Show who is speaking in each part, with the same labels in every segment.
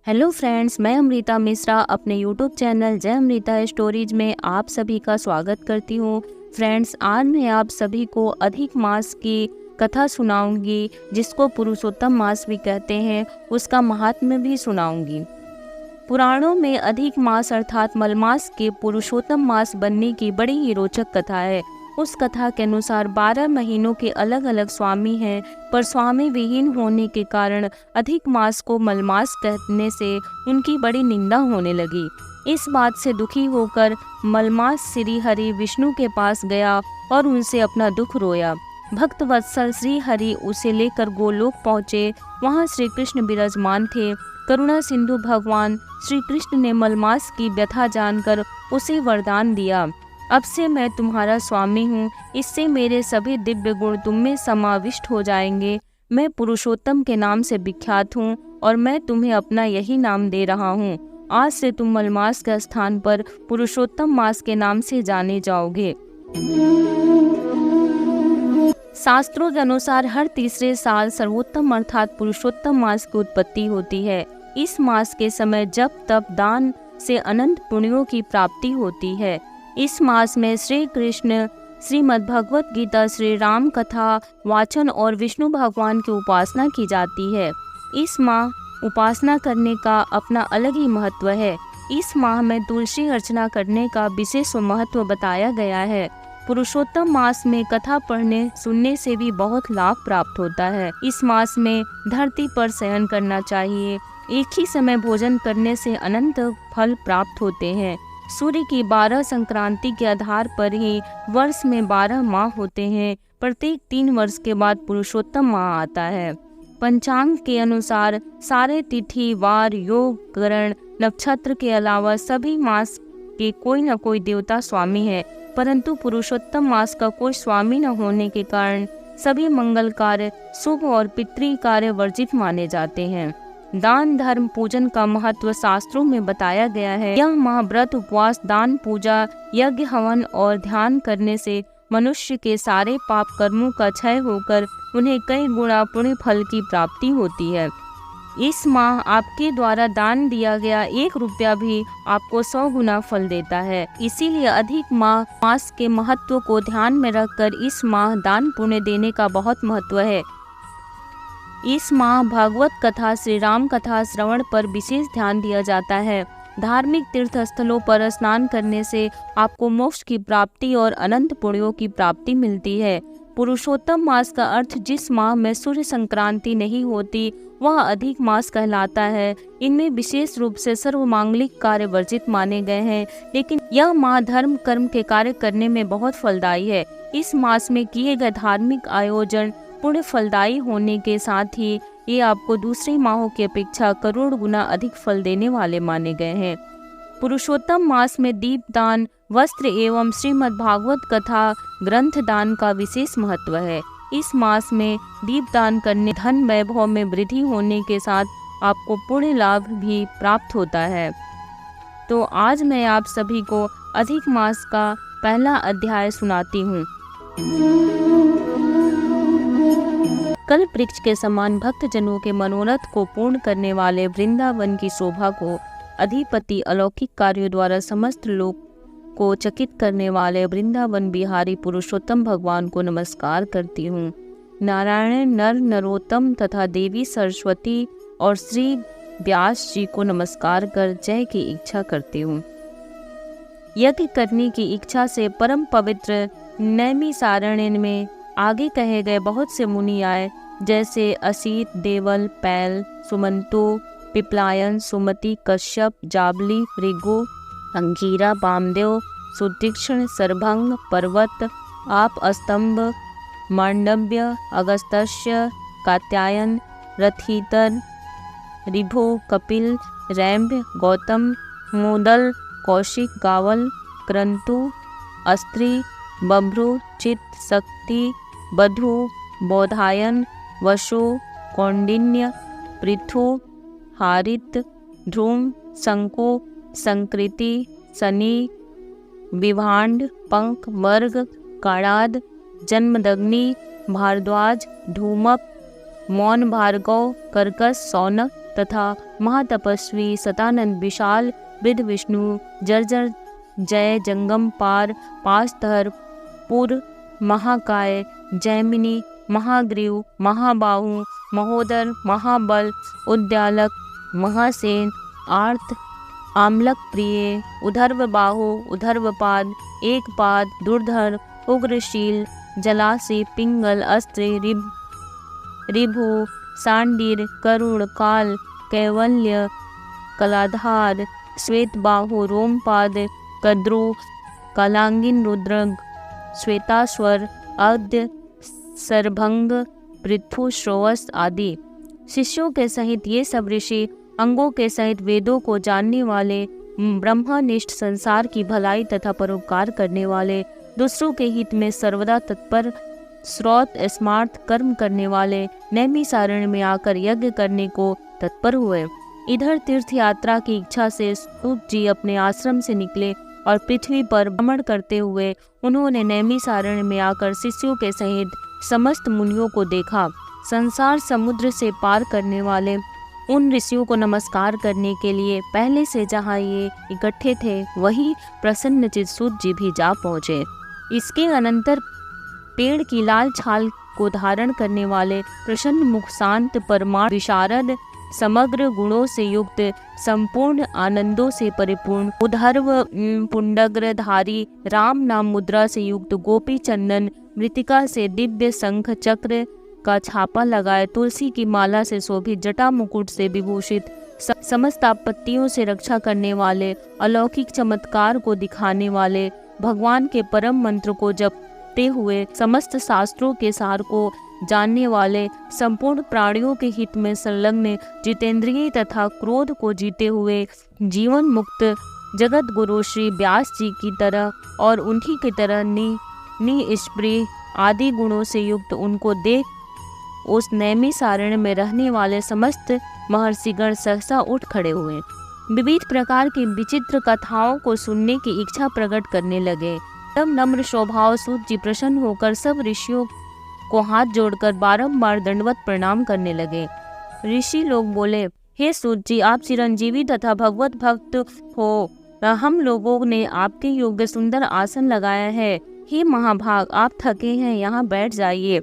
Speaker 1: Hello friends, मैं अमृता मिश्रा अपने YouTube channel जय अमृता स्टोरीज में आप सभी का स्वागत करती हूँ। फ्रेंड्स, आज मैं आप सभी को अधिक मास की कथा सुनाऊंगी, जिसको पुरुषोत्तम मास भी कहते हैं। उसका महात्म्य भी सुनाऊंगी। पुराणों में अधिक मास अर्थात मलमास के पुरुषोत्तम मास बनने की बड़ी ही रोचक कथा है। उस कथा के अनुसार 12 महीनों के अलग अलग स्वामी हैं, पर स्वामी विहीन होने के कारण अधिक मास को मलमास कहने से उनकी बड़ी निंदा होने लगी। इस बात से दुखी होकर मलमास श्री हरि विष्णु के पास गया और उनसे अपना दुख रोया। भक्त वत्सल श्री हरि उसे लेकर गोलोक पहुँचे। वहाँ श्री कृष्ण विराजमान थे। करुणा सिंधु भगवान श्री कृष्ण ने मलमास की व्यथा जानकर उसे वरदान दिया, अब से मैं तुम्हारा स्वामी हूँ। इससे मेरे सभी दिव्य गुण तुम में समाविष्ट हो जाएंगे। मैं पुरुषोत्तम के नाम से विख्यात हूँ और मैं तुम्हें अपना यही नाम दे रहा हूँ। आज से तुम मलमास के स्थान पर पुरुषोत्तम मास के नाम से जाने जाओगे। शास्त्रों के अनुसार हर तीसरे साल सर्वोत्तम अर्थात पुरुषोत्तम मास की उत्पत्ति होती है। इस मास के समय जप तप दान से अनंत पुण्यों की प्राप्ति होती है। इस मास में श्री कृष्ण, श्रीमद् भगवत गीता, श्री राम कथा वाचन और विष्णु भगवान की उपासना की जाती है। इस माह उपासना करने का अपना अलग ही महत्व है। इस माह में तुलसी अर्चना करने का विशेष महत्व बताया गया है। पुरुषोत्तम मास में कथा पढ़ने सुनने से भी बहुत लाभ प्राप्त होता है। इस मास में धरती पर शयन करना चाहिए। एक ही समय भोजन करने से अनंत फल प्राप्त होते हैं। सूर्य की 12 संक्रांति के आधार पर ही वर्ष में 12 माह होते हैं। प्रत्येक 3 वर्ष के बाद पुरुषोत्तम माह आता है। पंचांग के अनुसार सारे तिथि वार योग ग्रहण नक्षत्र के अलावा सभी मास के कोई न कोई देवता स्वामी है, परंतु पुरुषोत्तम मास का कोई स्वामी न होने के कारण सभी मंगल कार्य शुभ और पितृ कार्य वर्जित माने जाते हैं। दान धर्म पूजन का महत्व शास्त्रों में बताया गया है। यह माह व्रत उपवास दान पूजा यज्ञ हवन और ध्यान करने से मनुष्य के सारे पाप कर्मों का क्षय होकर उन्हें कई गुना पुण्य फल की प्राप्ति होती है। इस माह आपके द्वारा दान दिया गया 1 रुपया भी आपको 100 गुना फल देता है। इसीलिए अधिक मास के महत्व को ध्यान में रखकर इस माह दान पुण्य देने का बहुत महत्व है। इस माह भागवत कथा श्री राम कथा श्रवण पर विशेष ध्यान दिया जाता है। धार्मिक तीर्थ स्थलों पर स्नान करने से आपको मोक्ष की प्राप्ति और अनंत पुण्यों की प्राप्ति मिलती है। पुरुषोत्तम मास का अर्थ जिस माह में सूर्य संक्रांति नहीं होती वह अधिक मास कहलाता है। इनमें विशेष रूप से सर्व मांगलिक कार्य वर्जित माने गए हैं, लेकिन यह माह धर्म कर्म के कार्य करने में बहुत फलदायी है। इस मास में किए गए धार्मिक आयोजन पुण्य फलदायी होने के साथ ही ये आपको दूसरे माहों की अपेक्षा करोड़ गुना अधिक फल देने वाले माने गए हैं। पुरुषोत्तम मास में दीप दान वस्त्र एवं श्रीमद् भागवत कथा ग्रंथ दान का विशेष महत्व है। इस मास में दीप दान करने धन वैभव में वृद्धि होने के साथ आपको पुण्य लाभ भी प्राप्त होता है। तो आज मैं आप सभी को अधिक मास का पहला अध्याय सुनाती हूँ। कल्प वृक्ष के समान भक्त जनों के मनोरथ को पूर्ण करने वाले वृंदावन की शोभा को अधिपति अलौकिक कार्यों द्वारा समस्त लोक को चकित करने वाले वृंदावन बिहारी पुरुषोत्तम भगवान को नमस्कार करती हूँ। नारायण नर नरोत्तम तथा देवी सरस्वती और श्री व्यास जी को नमस्कार कर जय की इच्छा करती हूँ। यज्ञ करने की इच्छा से परम पवित्र नैमिषारण्य में आगे कहे गए बहुत से मुनि आए, जैसे असित देवल पैल सुमंतो पिपलायन सुमति कश्यप जाबली ऋगु अंगीरा वामदेव सुतीक्ष्ण सरभंग पर्वत आप स्तंभ मांडव्य अगस्त्य कात्यायन रथीतर ऋभो कपिल रैम्भ गौतम मोदल कौशिक गावल क्रंतु अस्त्री बभ्रु चित शक्ति बधु बोधायन वशो कौंडिन्य पृथु हारित ध्रुम शंको संकृति शनि विभांड पंख वर्ग काणाद जन्मदग्नि भारद्वाज धूमक मौन भार्गव कर्कश सौनक तथा महातपस्वी सतानंद, विशाल वृद्ध विष्णु, जर्जर जय, जंगम पार, पास्तहर, पुर, महाकाय, जैमिनी, महाग्रीव, महाबाहु, महोदर, महाबल, उद्यालक, महासेन, आर्त, आमलक प्रिय, उधर्व बाहु, उधर्वपाद, एकपाद, दुर्धर, उग्रशील, जलासी, पिंगल, अस्त्र, रिभु, सांडीर, करुण, काल, कैवल्य, कलाधार, श्वेतबाहु, रोमपाद, कद्रु, कलांगिन, रुद्रग, श्वेताश्वर, अद्य, सरभंग, पृथु, श्रोवस आदि। शिष्यों के सहित ये सब ऋषि अंगों के सहित वेदों को जानने वाले, ब्रह्मनिष्ठ, संसार की भलाई तथा परोपकार करने वाले, दूसरों के हित में सर्वदा तत्पर, स्रोत स्मार्थ कर्म करने वाले, नैमिसारण्य में आकर यज्ञ करने को तत्पर हुए। इधर तीर्थ यात्रा की इच्छा से सूत जी अपने आश्रम से निकले और पृथ्वी पर भ्रमण करते हुए उन्होंने नैमिसारण्य में आकर शिष्यों के सहित समस्त मुनियों को देखा। संसार समुद्र से पार करने वाले उन ऋषियों को नमस्कार करने के लिए पहले से जहाँ ये इकट्ठे थे वहीं प्रसन्नचित्त सूत जी भी जा पहुँचे। इसके अनंतर पेड़ की लाल छाल को धारण करने वाले प्रसन्न मुख, शांत, परमार्थ विशारद, समग्र गुणों से युक्त, संपूर्ण आनंदों से परिपूर्ण, उधर्व पुंडग्रधारी, राम नाम मुद्रा से युक्त, गोपी चंदन मृतिका से दिव्य शंख चक्र का छापा लगाए, तुलसी की माला से शोभित, जटा मुकुट से विभूषित, समस्त आपत्तियों से रक्षा करने वाले, अलौकिक चमत्कार को दिखाने वाले, भगवान के परम मंत्र को जपते हुए समस्त शास्त्रों के सार को जानने वाले, संपूर्ण प्राणियों के हित में संलग्न, जितेंद्रिय तथा क्रोध को जीते हुए जीवन मुक्त जगत गुरु श्री व्यास जी की तरह और उन्हीं की तरह निष्प्रिय आदि गुणों से युक्त उनको देख उस नैमिसारण्य में रहने वाले समस्त महर्षिगण सहसा उठ खड़े हुए। विविध प्रकार की विचित्र कथाओं को सुनने की इच्छा प्रकट करने लगे। तब नम्र स्वभाव सूत जी प्रसन्न होकर सब ऋषियों को हाथ जोड़कर बारंबार दंडवत प्रणाम करने लगे। ऋषि लोग बोले, हे सूत जी, आप चिरंजीवी तथा भगवत भक्त हो। हम लोगों ने आपके योग्य सुंदर आसन लगाया है। हे महाभाग, आप थके हैं, यहाँ बैठ जाइए।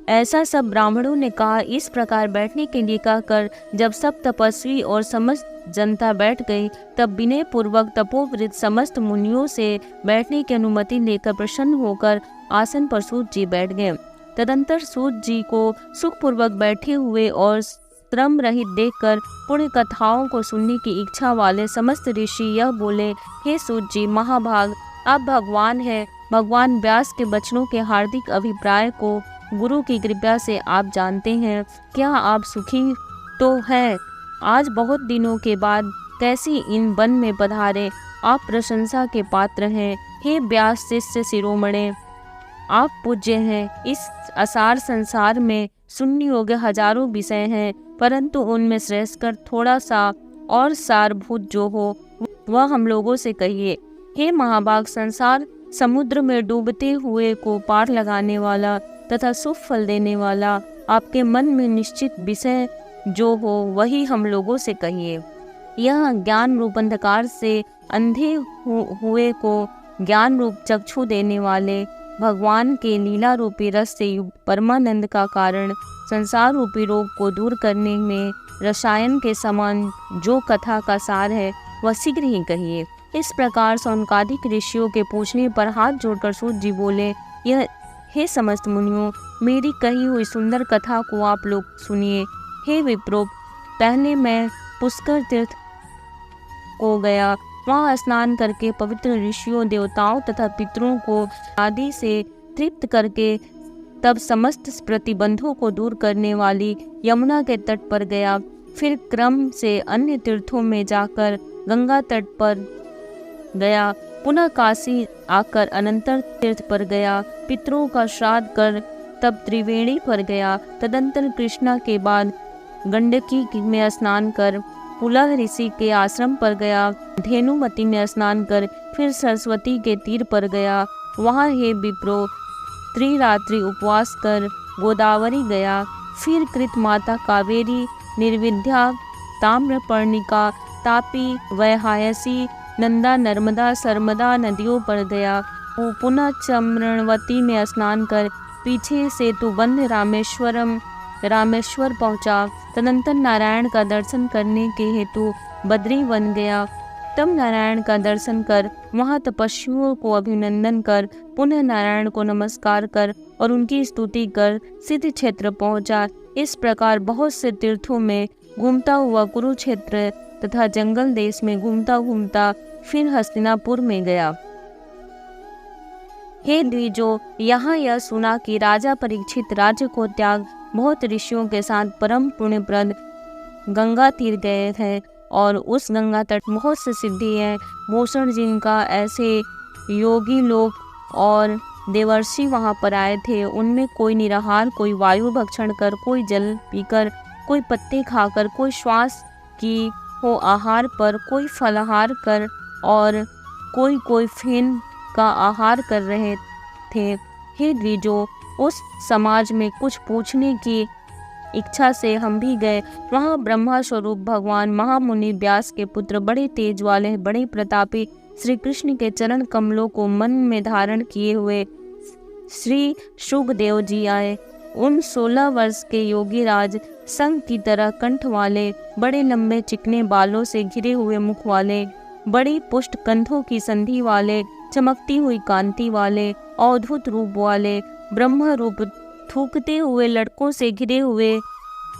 Speaker 1: ऐसा सब ब्राह्मणों ने कहा। इस प्रकार बैठने के लिए कहकर जब सब तपस्वी और समस्त जनता बैठ गई, तब विनय पूर्वक तपोवृत समस्त मुनियों से बैठने की अनुमति लेकर प्रसन्न होकर आसन पर सूत जी बैठ गए। तदंतर सूत जी को सुखपूर्वक बैठे हुए और श्रम रहित देखकर पुण्य कथाओं को सुनने की इच्छा वाले समस्त ऋषि यह बोले, हे सूत जी महाभाग, आप भगवान हैं। भगवान व्यास के वचनों के हार्दिक अभिप्राय को गुरु की कृपा से आप जानते हैं। क्या आप सुखी तो हैं? आज बहुत दिनों के बाद कैसी इन वन में पधारे, आप प्रशंसा के पात्र हैं। हे व्यास शिष्य शिरोमणे, आप पूज्य हैं। इस असार संसार में सुनने योग्य हजारों विषय हैं, परंतु उनमें श्रेष्ठकर थोड़ा सा और सारभूत जो हो वह हम लोगों से कहिए। हे महाभाग, संसार समुद्र में डूबते हुए को पार लगाने वाला तथा शुभ फल देने वाला आपके मन में निश्चित विषय जो हो वही हम लोगों से कहिए। यह ज्ञान रूप अंधकार से अंधे हुए को ज्ञान रूप चक्षु देने वाले, भगवान के लीला रूपी रस से युक्त परमानंद का कारण, संसार रूपी रोग को दूर करने में रसायन के समान जो कथा का सार है वह शीघ्र ही कहिए। इस प्रकार सौनकादिक ऋषियों के पूछने पर हाथ जोड़कर सूत जी बोले, यह हे समस्त मुनियों, मेरी कही हुई सुंदर कथा को आप लोग सुनिए। हे विप्रो, पहले मैं पुष्कर तीर्थ को गया। वहाँ स्नान करके पवित्र ऋषियों, देवताओं तथा पितरों को आदि से तृप्त करके तब समस्त प्रतिबंधों को दूर करने वाली यमुना के तट पर गया। फिर क्रम से अन्य तीर्थों में जाकर गंगा तट पर गया। पुनः काशी आकर अनंतर तीर्थ पर गया। पितरों का श्राद्ध कर तब त्रिवेणी पर गया। तदंतर कृष्णा के बाद गंडकी में स्नान कर पुलह ऋषि के आश्रम पर गया। धेनुमती में स्नान कर फिर सरस्वती के तीर पर गया। वहाँ हे विप्रो, त्रिरात्रि उपवास कर गोदावरी गया। फिर कृत माता कावेरी, निर्विद्या ताम्रपर्णिका, तापी, वैहायसी, नंदा, नर्मदा, सरमदा नदियों पर गया। वो पुनः चम्रणवती में स्नान कर पीछे सेतुबंध रामेश्वर पहुंचा। तदंतर नारायण का दर्शन करने के हेतु बद्री वन गया। तब नारायण का दर्शन कर, वहां तपस्वियों को अभिनंदन कर, पुनः नारायण को नमस्कार कर और उनकी स्तुति कर सिद्ध क्षेत्र पहुंचा। इस प्रकार बहुत से तीर्थों में घूमता हुआ कुरुक्षेत्र तथा जंगल देश में घूमता घूमता फिर हस्तिनापुर में गया। हे द्विजो, यहाँ यह सुना कि राजा परीक्षित राज्य को त्याग बहुत ऋषियों के साथ परम पुण्यप्रद गंगा तीर गए थे और उस गंगा तट बहुत से सिद्धि है। भूषण जिनका ऐसे योगी लोग और देवर्षि वहाँ पर आए थे। उनमें कोई निराहार, कोई वायु भक्षण कर, कोई जल पीकर, कोई पत्ते खाकर, कोई श्वास की हो आहार पर, कोई फलाहार कर और कोई फेन का आहार कर रहे थे। हे द्विजो, उस समाज में कुछ पूछने की इच्छा से हम भी गए। वहाँ ब्रह्मा स्वरूप भगवान महामुनि व्यास के पुत्र, बड़े तेज वाले, बड़े प्रतापी श्री कृष्ण के चरण कमलों को मन में धारण किए हुए श्री शुकदेव जी आए। उन 16 वर्ष के योगी राज, संग की तरह कंठ वाले, बड़े लंबे चिकने बालों से घिरे हुए मुख वाले, बड़ी पुष्ट कंधों की संधि वाले, चमकती हुई कांति वाले, अद्भुत रूप वाले, ब्रह्म रूप, थूकते हुए लड़कों से घिरे हुए,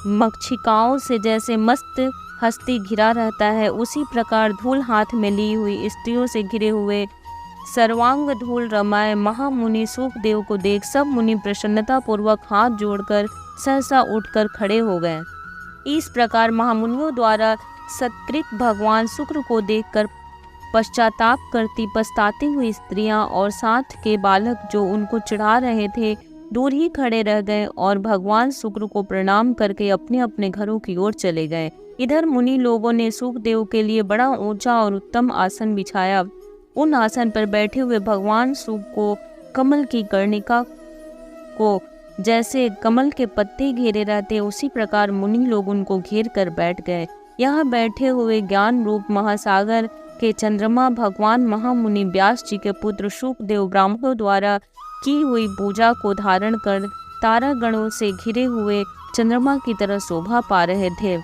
Speaker 1: मक्षिकाओं से जैसे मस्त हस्ती घिरा रहता है, उसी प्रकार धूल हाथ में ली हुई स्त्रियों से घिरे हुए, सर्वांग धूल रमाए महामुनि शुकदेव को देख सब मुनि प्रसन्नता पूर्वक हाथ जोड़कर सहसा उठकर खड़े हो गए। इस प्रकार महामुनियों द्वारा सत्कृत भगवान शुक्र को देखकर पश्चाताप करती पछताती हुई स्त्रियां और साथ के बालक जो उनको चढ़ा रहे थे दूर ही खड़े रह गए और भगवान शुक्र को प्रणाम करके अपने अपने घरों की ओर चले गए। इधर मुनि लोगों ने शुकदेव के लिए बड़ा ऊंचा और उत्तम आसन बिछाया। उन आसन पर बैठे हुए भगवान शुक को कमल की कर्णिका को जैसे कमल के पत्ते घेरे रहते, उसी प्रकार मुनि लोग उनको घेर कर बैठ गए। यहाँ बैठे हुए ज्ञान रूप महासागर के चंद्रमा भगवान महामुनि व्यास जी के पुत्र शुकदेव ब्राह्मणों द्वारा की हुई पूजा को धारण कर तारागणों से घिरे हुए चंद्रमा की तरह शोभा पा रहे थे।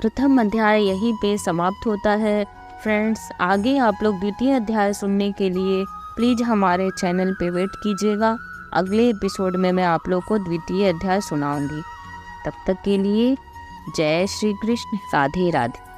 Speaker 1: प्रथम अध्याय यहीं पे समाप्त होता है। फ्रेंड्स, आगे आप लोग द्वितीय अध्याय सुनने के लिए प्लीज़ हमारे चैनल पे वेट कीजिएगा। अगले एपिसोड में मैं आप लोग को द्वितीय अध्याय सुनाऊंगी। तब तक के लिए जय श्री कृष्ण, राधे राधे।